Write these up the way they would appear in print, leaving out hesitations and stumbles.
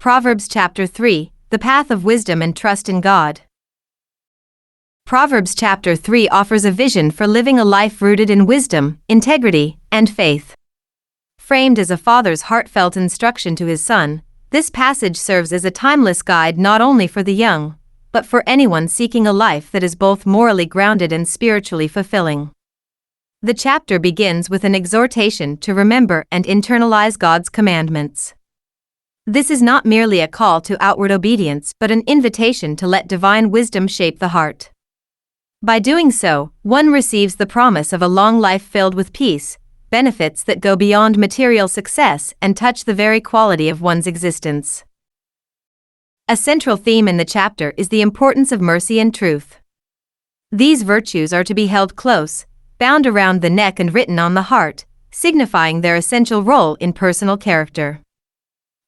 Proverbs chapter 3, the path of wisdom and trust in God. Proverbs chapter 3 offers a vision for living a life rooted in wisdom, integrity, and faith. Framed as a father's heartfelt instruction to his son, this passage serves as a timeless guide not only for the young, but for anyone seeking a life that is both morally grounded and spiritually fulfilling. The chapter begins with an exhortation to remember and internalize God's commandments. This is not merely a call to outward obedience but an invitation to let divine wisdom shape the heart. By doing so, one receives the promise of a long life filled with peace, benefits that go beyond material success and touch the very quality of one's existence. A central theme in the chapter is the importance of mercy and truth. These virtues are to be held close, bound around the neck and written on the heart, signifying their essential role in personal character.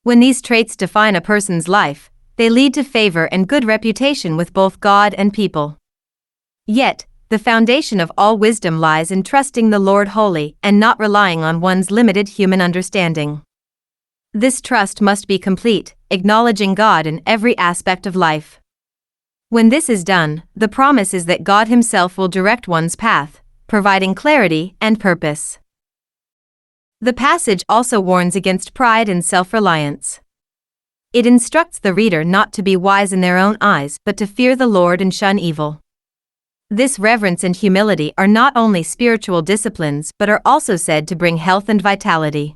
When these traits define a person's life, they lead to favor and good reputation with both God and people. Yet, the foundation of all wisdom lies in trusting the Lord wholly and not relying on one's limited human understanding. This trust must be complete, acknowledging God in every aspect of life. When this is done, the promise is that God Himself will direct one's path, providing clarity and purpose. The passage also warns against pride and self-reliance. It instructs the reader not to be wise in their own eyes but to fear the Lord and shun evil. This reverence and humility are not only spiritual disciplines but are also said to bring health and vitality.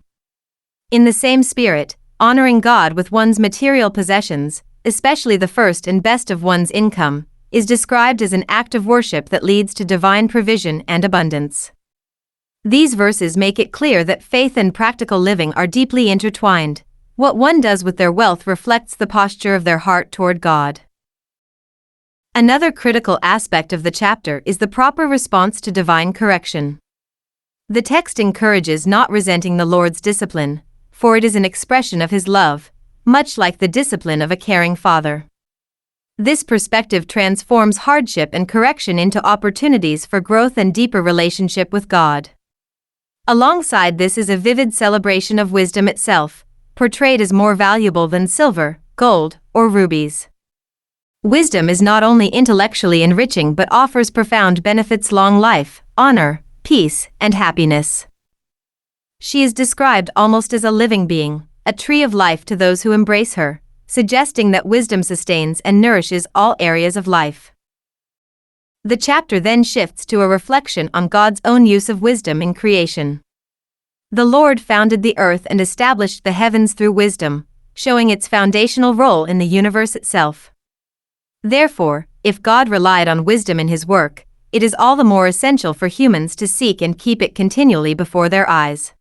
In the same spirit, honoring God with one's material possessions, especially the first and best of one's income, is described as an act of worship that leads to divine provision and abundance. These verses make it clear that faith and practical living are deeply intertwined. What one does with their wealth reflects the posture of their heart toward God. Another critical aspect of the chapter is the proper response to divine correction. The text encourages not resenting the Lord's discipline, for it is an expression of His love, much like the discipline of a caring father. This perspective transforms hardship and correction into opportunities for growth and deeper relationship with God. Alongside this is a vivid celebration of wisdom itself, portrayed as more valuable than silver, gold, or rubies. Wisdom is not only intellectually enriching but offers profound benefits: long life, honor, peace, and happiness. She is described almost as a living being, a tree of life to those who embrace her, suggesting that wisdom sustains and nourishes all areas of life. The chapter then shifts to a reflection on God's own use of wisdom in creation. The Lord founded the earth and established the heavens through wisdom, showing its foundational role in the universe itself. Therefore, if God relied on wisdom in His work, it is all the more essential for humans to seek and keep it continually before their eyes.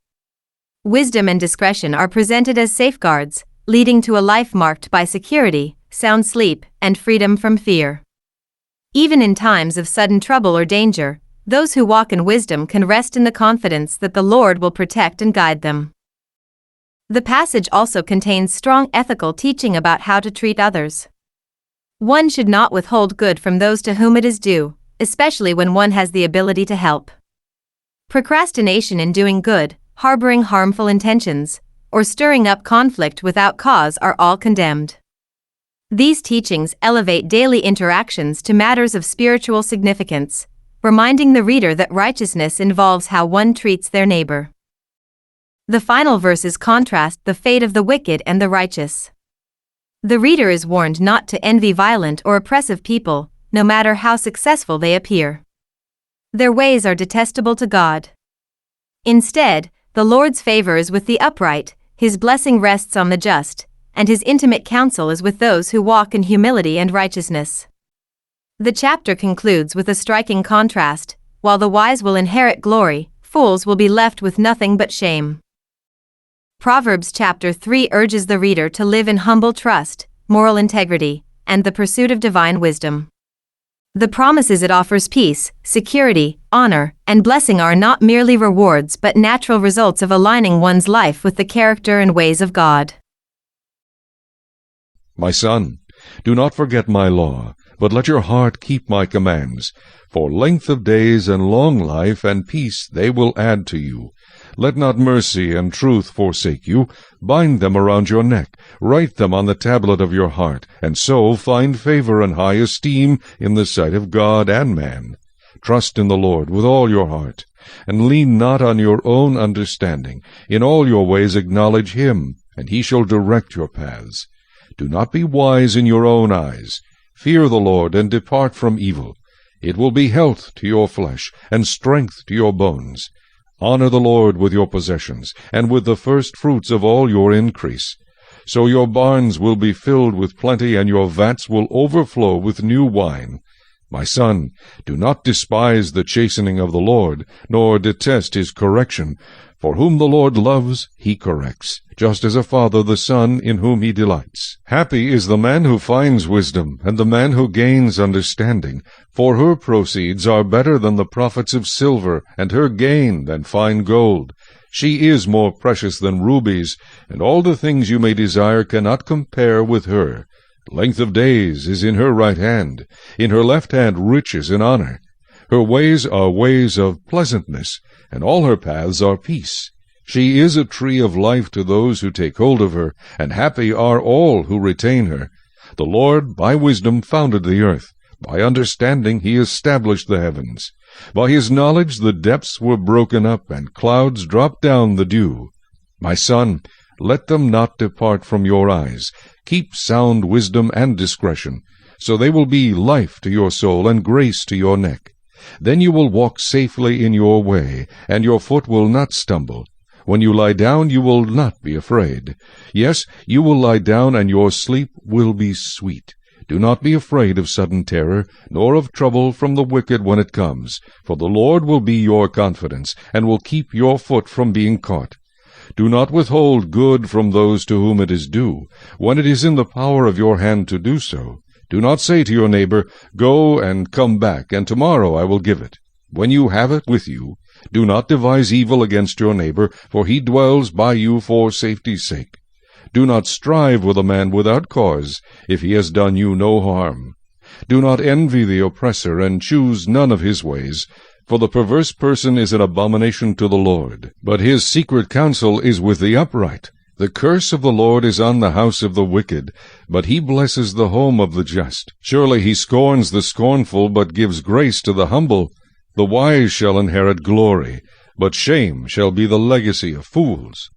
Wisdom and discretion are presented as safeguards, leading to a life marked by security, sound sleep, and freedom from fear. Even in times of sudden trouble or danger, those who walk in wisdom can rest in the confidence that the Lord will protect and guide them. The passage also contains strong ethical teaching about how to treat others. One should not withhold good from those to whom it is due, especially when one has the ability to help. Procrastination in doing good, harboring harmful intentions, or stirring up conflict without cause are all condemned. These teachings elevate daily interactions to matters of spiritual significance, reminding the reader that righteousness involves how one treats their neighbor. The final verses contrast the fate of the wicked and the righteous. The reader is warned not to envy violent or oppressive people, no matter how successful they appear. Their ways are detestable to God. Instead, the Lord's favor is with the upright, His blessing rests on the just, and His intimate counsel is with those who walk in humility and righteousness. The chapter concludes with a striking contrast: while the wise will inherit glory, fools will be left with nothing but shame. Proverbs chapter 3 urges the reader to live in humble trust, moral integrity, and the pursuit of divine wisdom. The promises it offers: peace, security, honor, and blessing are not merely rewards but natural results of aligning one's life with the character and ways of God. My son, do not forget my law, but let your heart keep my commands. For length of days and long life and peace they will add to you. Let not mercy and truth forsake you. Bind them around your neck. Write them on the tablet of your heart, and so find favor and high esteem in the sight of God and man. Trust in the Lord with all your heart, and lean not on your own understanding. In all your ways acknowledge him, and he shall direct your paths. Do not be wise in your own eyes. Fear the Lord, and depart from evil. It will be health to your flesh, and strength to your bones. Honor the Lord with your possessions, and with the first fruits of all your increase. So your barns will be filled with plenty, and your vats will overflow with new wine. My son, do not despise the chastening of the Lord, nor detest his correction. For whom the Lord loves, he corrects, just as a father the son in whom he delights. Happy is the man who finds wisdom, and the man who gains understanding. For her proceeds are better than the profits of silver, and her gain than fine gold. She is more precious than rubies, and all the things you may desire cannot compare with her. Length of days is in her right hand, in her left hand riches and honor. Her ways are ways of pleasantness, and all her paths are peace. She is a tree of life to those who take hold of her, and happy are all who retain her. The Lord by wisdom founded the earth. By understanding he established the heavens. By his knowledge the depths were broken up, and clouds dropped down the dew. My son, let them not depart from your eyes. Keep sound wisdom and discretion, so they will be life to your soul and grace to your neck. Then you will walk safely in your way, and your foot will not stumble. When you lie down, you will not be afraid. Yes, you will lie down, and your sleep will be sweet. Do not be afraid of sudden terror, nor of trouble from the wicked when it comes. For the Lord will be your confidence, and will keep your foot from being caught. Do not withhold good from those to whom it is due, when it is in the power of your hand to do so. Do not say to your neighbor, Go and come back, and tomorrow I will give it. When you have it with you, do not devise evil against your neighbor, for he dwells by you for safety's sake. Do not strive with a man without cause, if he has done you no harm. Do not envy the oppressor, and choose none of his ways. For the perverse person is an abomination to the Lord, but his secret counsel is with the upright. The curse of the Lord is on the house of the wicked, but he blesses the home of the just. Surely he scorns the scornful, but gives grace to the humble. The wise shall inherit glory, but shame shall be the legacy of fools.